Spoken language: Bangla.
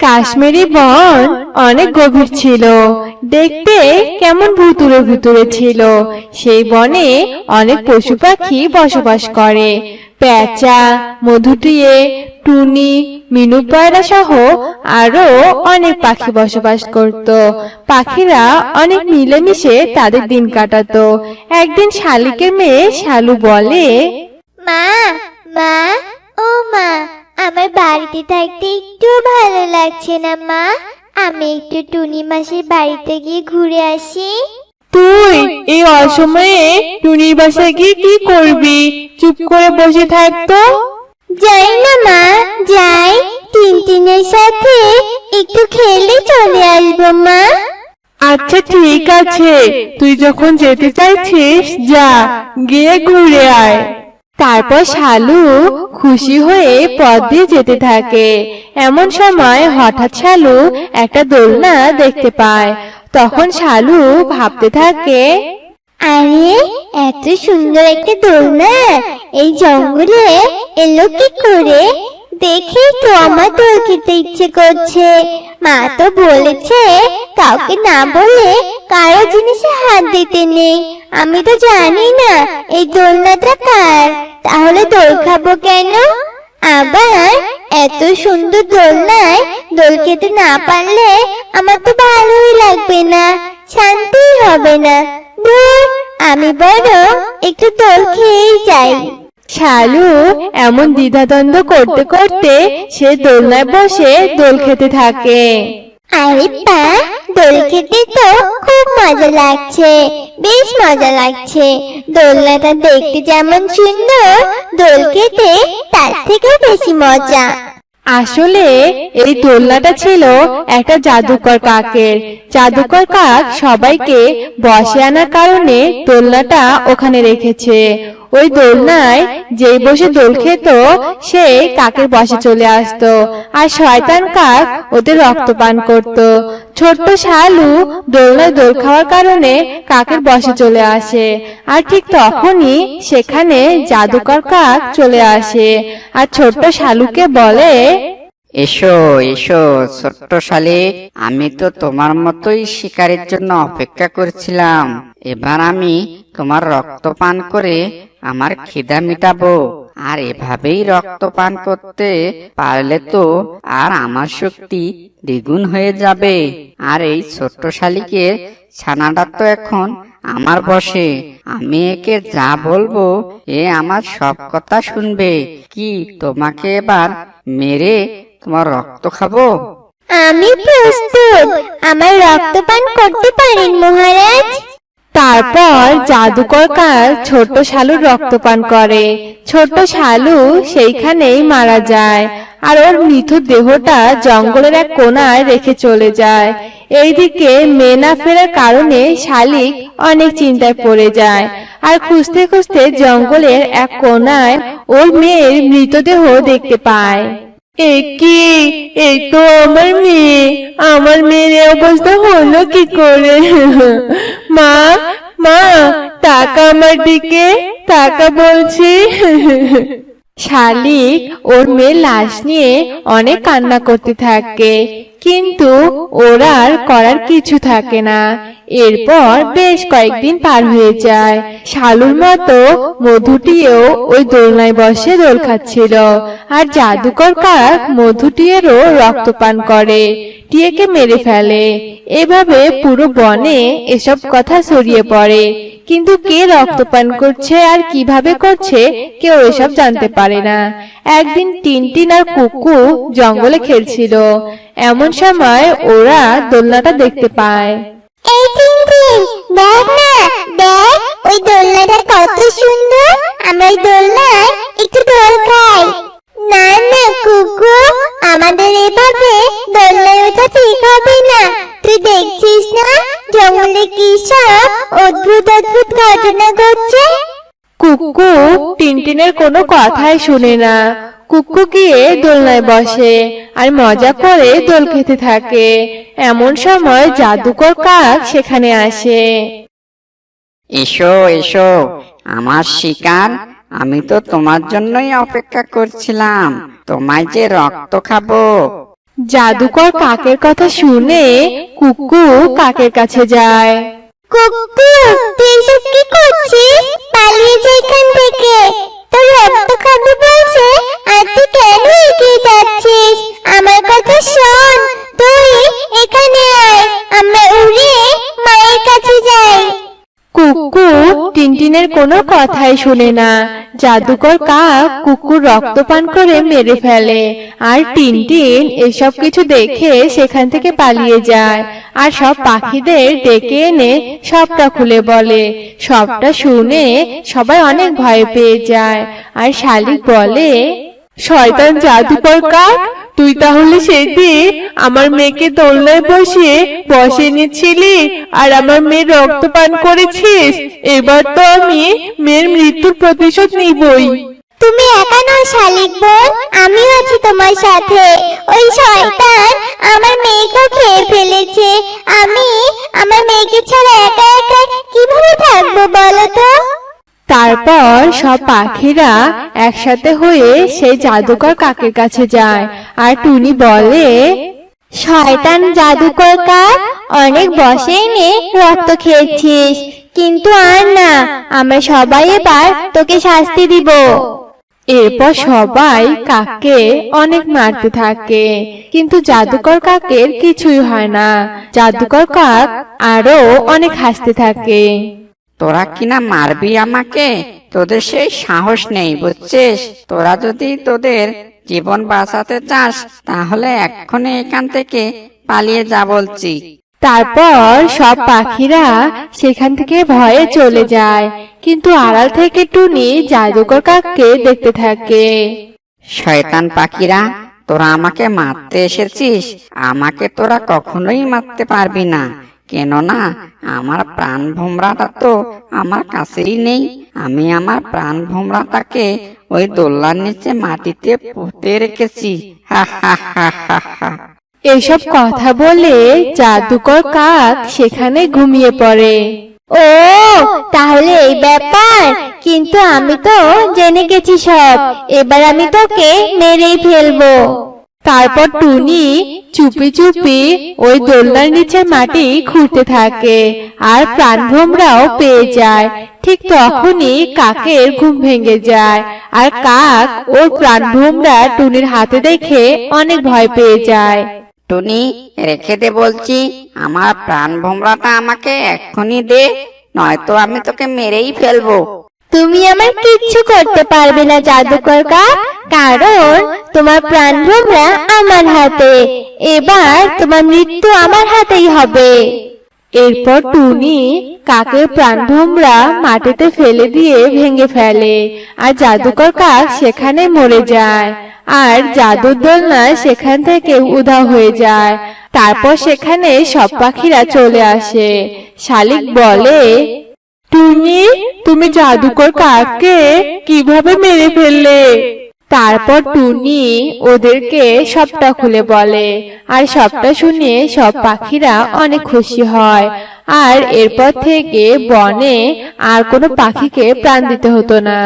কাশ্মীরি বন অনেক গভীর ছিল, দেখতে কেমন ভুতুড়ে ভুতুড়ে ছিল। সেই বনে অনেক পশু পাখি বসবাস করে। পেঁচা, মধুটিয়ে, টুনি, মিনু পায়রা সহ আরো অনেক পাখি বসবাস করত। পাখিরা অনেক মিলেমিশে তাদের দিন কাটাতো। একদিন শালিকের মেয়ে শালু বলে, মা, মা, ও মা, আমার বাড়িতে থাকতে একটু ভালো লাগছে না মা। আমি একটু টুনি মাসির বাড়িতে গিয়ে ঘুরে আসি। তুই এই অসময়ে টুনির বাসায় গিয়ে কি করবি? চুপ করে বসে থাকতো। যাই না মা, যাই। টিনটিনের সাথে একটু খেলে চলে আসবো মা। আচ্ছা ঠিক আছে, তুই যখন যেতে চাইছিস যা, গিয়ে ঘুরে আয়। তারপর শালু খুশি হয়ে পথ দিয়ে যেতে থাকে। এমন সময় হঠাৎ শালু একটা দোলনা দেখতে পায়। তখন শালু ভাবতে থাকে, আরে, এত সুন্দর একটা দোলনা এই জঙ্গলে এলো কি করে? দেখে তো আমার দোল খেতে ইচ্ছে করছে। মা তো বলেছে কাউকে না বলে কারো জিনিসে হাত দিতে নেই। আমি তো জানি না এই দোলনাটা কার, তাহলে দোল খাবো কেন? আবার এত সুন্দর দোলনায় দোল খেতে না পারলে আমার তো ভালোই লাগবে না, শান্তিই হবে না। ধুর, আমি বরং একটু দোল খেয়েই যাই। শালু এমন দ্বিধাদ্বন্দ্ব করতে করতে সে দোলনায় বসে দোল খেতে থাকে। আরে পা, দোল খেতে তো খুব মজা লাগছে, বেশ মজা লাগছে। দোলনাটা দেখতে যেমন সুন্দর, দোল খেতে তার থেকেও বেশি মজা। আসলে এই দোলনাটা ছিল একটা জাদুকর কাকের। জাদুকর কাক সবাইকে বসে আনার কারণে দোলনাটা ওখানে রেখেছে। ওই দোলনায় যেই বসে দোল খেত সে কাকের বসে চলে আসতো, আর শয়তান কাক ওদের রক্তপান করত। ছোট্ট শালু দোলনায় দোল খাওয়ার কারণে কাকের বসে চলে আসে, আর ঠিক তখনই সেখানে জাদুকর কাক চলে আসে আর ছোট্ট শালুকে বলে, এসো এসো ছোট্ট শালিক, আমি তো তোমার মতোই শিকারের জন্য অপেক্ষা করছিলাম। এবার আমি তোমার রক্ত পান করে আমার খিদা মিটাবো। আর এভাবেই রক্ত পান করতে পারলে তো আর আমার শক্তি দ্বিগুণ হয়ে যাবে। আর এই ছোট্ট শালিকের ছানাটা তো এখন আমার বসে, আমি একে যা বলবো এ আমার সব কথা শুনবে। কি তোমাকে এবার মেরে তোমার রক্ত খাবো? আমি প্রস্তুত, আমার রক্তপান করতে পারেন মহারাজ। তারপর জাদুকর কাক ছোট্ট শালুর রক্তপান করে। ছোট্ট শালু সেইখানেই মারা যায়, আর ওর মৃত দেহটা জঙ্গলের এক কোণায় রেখে চলে যায়। এইদিকে মেয়ে না ফেরার কারণে শালিক অনেক চিন্তায় পড়ে যায়, আর খুঁজতে খুঁজতে জঙ্গলের এক কোণায় ওর মেয়ের মৃতদেহ দেখতে পায়। কি, এই তো আমার মেয়ে, আমার মেয়ের এই অবস্থা হলো কি করে? মা, মা, তাকা আমার দিকে, তাকা বলছি। শালিক ওর মেয়ের লাশ নিয়ে অনেক কান্না করতে থাকে, কিন্তু ওর আর করার কিছু থাকে না। এরপর বেশ কয়েকদিন পার হয়ে যায়। শালুর মতো মধুটিও ওই দোলনায় বসে দোল খাচ্ছিল, আর জাদুকর কাক মধুটিয়েরও রক্তপান করে, টিয়েকে মেরে ফেলে। এভাবে পুরো বনে এসব কথা ছড়িয়ে পড়ে, কিন্তু কে রক্তপান করছে আর কিভাবে করছে কেউ এসব জানতে পারে না। একদিন টিনটিন আর কুকু জঙ্গলে খেলছিল, এমন সময় ওরা দোলনাটা দেখতে পায়। এই টিনটিন, দেখ না, দেখ ওই দোলনাটা কত সুন্দর। আমরা ওই দোলনায় একটু দোল খাই। না না কুকু, আমাদের এভাবে দোলনায় ওঠা ঠিক হবে না। তুই দেখছিস না জঙ্গলে কি সব অদ্ভুত অদ্ভুত ঘটনা ঘটছে। কুকু টিনটিনের কোনো কথাই শুনে না। কুকু গিয়ে দোলনায় বসে আর মজা করে দোল খেতে থাকে। এমন সময় জাদুকর কাক সেখানে আসে। এসো এসো আমার শিকার, আমি তো তোমার জন্যই অপেক্ষা করছিলাম, তোমায় যে রক্ত খাবো। জাদুকর কাকের কথা শুনে কুকু কাকের কাছে যায়। কুকু, তুই এসব কি করছিস? পালিয়ে যা এখান থেকে। তোর রক্ত খাবি বলছে আর তুই কেন এগিয়ে যাচ্ছিস? আমার কথা শোন, তুই এখানে আয়, আমরা উড়ে মায়ের কাছে যাই। কুকু টিনটিনের কোনো কথাই শুনে না। জাদুকর কাক কুকুর রক্তপান করে মেরে ফেলে, আর টিনটিন এসব কিছু দেখে সেখান থেকে পালিয়ে যায় আর সব পাখিদের ডেকে এনে সবটা খুলে বলে। সবটা শুনে সবাই অনেক ভয় পেয়ে যায়, আর শালিক বলে, শয়তান জাদুকর কাক, তুই তাহলে সেদিন আমার মেয়েকে দোলনায় বসে নিচ্ছিলি আর আমার মেয়ের রক্তপান করেছিস। এবার তো আমি মেয়ের মৃত্যুর প্রতিশোধ নিবই। তুমি একা নও শালিক বোন, আমিও আছি তোমার সাথে। ওই শয়তান আমার মেয়েকে খেয়ে ফেলেছে। আমি আমার মেয়েকে ছাড়া একা একা কিভাবে থাকবো বলো তো? তারপর সব পাখিরা একসাথে হয়ে সেই জাদুকর কাকের কাছে যায়, আর টুনি বলে, শয়তান জাদুকর কাক, অনেক বসে এনে রক্ত খেয়েছিস, কিন্তু আর না, আমরা সবাই এবার তোকে শাস্তি দিব। এরপর সবাই কাককে অনেক মারতে থাকে, কিন্তু জাদুকর কাকের কিছুই হয় না। জাদুকর কাক আরো অনেক হাসতে থাকে। তোরা কিনা মারবি আমাকে? তোদের সেই সাহস নেই, বুঝছিস? তোরা যদি তোদের জীবন বাঁচাতে চাস তাহলে এক্ষুনি এখান থেকে পালিয়ে যা বলছি। তারপর সব পাখিরা সেখান থেকে ভয়ে চলে যায়, কিন্তু আড়াল থেকে টুনি জাদুকর কাককে দেখতে থাকে। শয়তান পাখিরা, তোরা আমাকে মারতে এসেছিস। আমাকে তোরা কখনোই মারতে পারবি না, কেননা আমার প্রাণ ভোমরাটা তো আমার কাছেই নেই। আমি আমার প্রাণ ভোমরাটাকে ওই দোলনার নিচে মাটিতে পুঁতে রেখেছি। হা হা হা হা হা। এসব কথা বলে জাদুকর কাক সেখানে ঘুমিয়ে পড়ে। ও, তাহলে এই ব্যাপার, কিন্তু আমি তো জেনে গেছি সব। এবার আমি তোকে মেরেই ফেলবো। তারপর টুনি চুপি চুপি ওই দোলনার নিচে মাটি খুঁড়তে থাকে, আর প্রাণভোমরাও পেয়ে যায়। ঠিক তখনই কাকের ঘুম ভেঙে যায়, আর কাক ওর প্রাণভোমরা টুনির হাতে দেখে অনেক ভয় পেয়ে যায়। টুনি, রেখে দে বলছি, আমার প্রাণ ভোমরাটা আমাকে এক্ষুনি দে, নয়তো আমি তোকে মেরেই ফেলবো। তুমি আমার কিচ্ছু করতে পারবে না জাদুকর কাক, কারণ তোমার প্রাণ ভোমরা আমার হাতে। এবার তোমার মৃত্যু আমার হাতেই হবে। এরপর টুনি কাকের প্রাণভোমরা মাটিতে ফেলে দিয়ে ভেঙে ফেলে, আর জাদুকর কাক সেখানে মরে যায়, আর জাদুর দোলনা সেখান থেকে উধাও হয়ে যায়। তারপর সেখানে সব পাখিরা চলে আসে। শালিক বলে, টুনি, তুমি জাদুকর কাককে কিভাবে মেরে ফেললে? তারপর টুনি ওদেরকে সবটা খুলে বলে, আর সবটা শুনে সব পাখিরা অনেক খুশি হয়, আর এরপর থেকে বনে আর কোনো পাখিকে প্রাণ দিতে হতো না।